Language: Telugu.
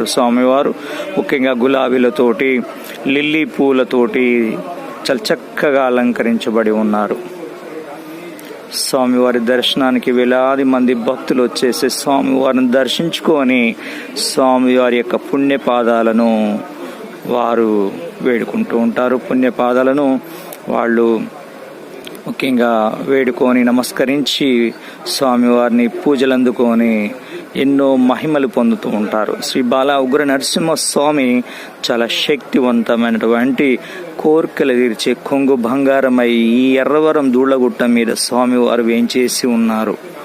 స్వామివారు ముఖ్యంగా గులాబీలతోటి, లిల్లీ పూలతోటి చాలా చక్కగా అలంకరించబడి ఉన్నారు. స్వామివారి దర్శనానికి వేలాది మంది భక్తులు వచ్చేసి స్వామివారిని దర్శించుకొని స్వామివారి యొక్క పుణ్యపాదాలను వారు వేడుకుంటూ ఉంటారు. పుణ్యపాదాలను వాళ్ళు ముఖ్యంగా వేడుకొని నమస్కరించి స్వామివారిని పూజలు అందుకొని ఎన్నో మహిమలు పొందుతూ ఉంటారు. శ్రీ బాల ఉగ్ర నరసింహస్వామి చాలా శక్తివంతమైనటువంటి కోర్కెలు తీర్చే కొంగు బంగారమై ఈ ఎర్రవరం దూళ్లగుట్ట మీద స్వామివారు వేంచేసి ఉన్నారు.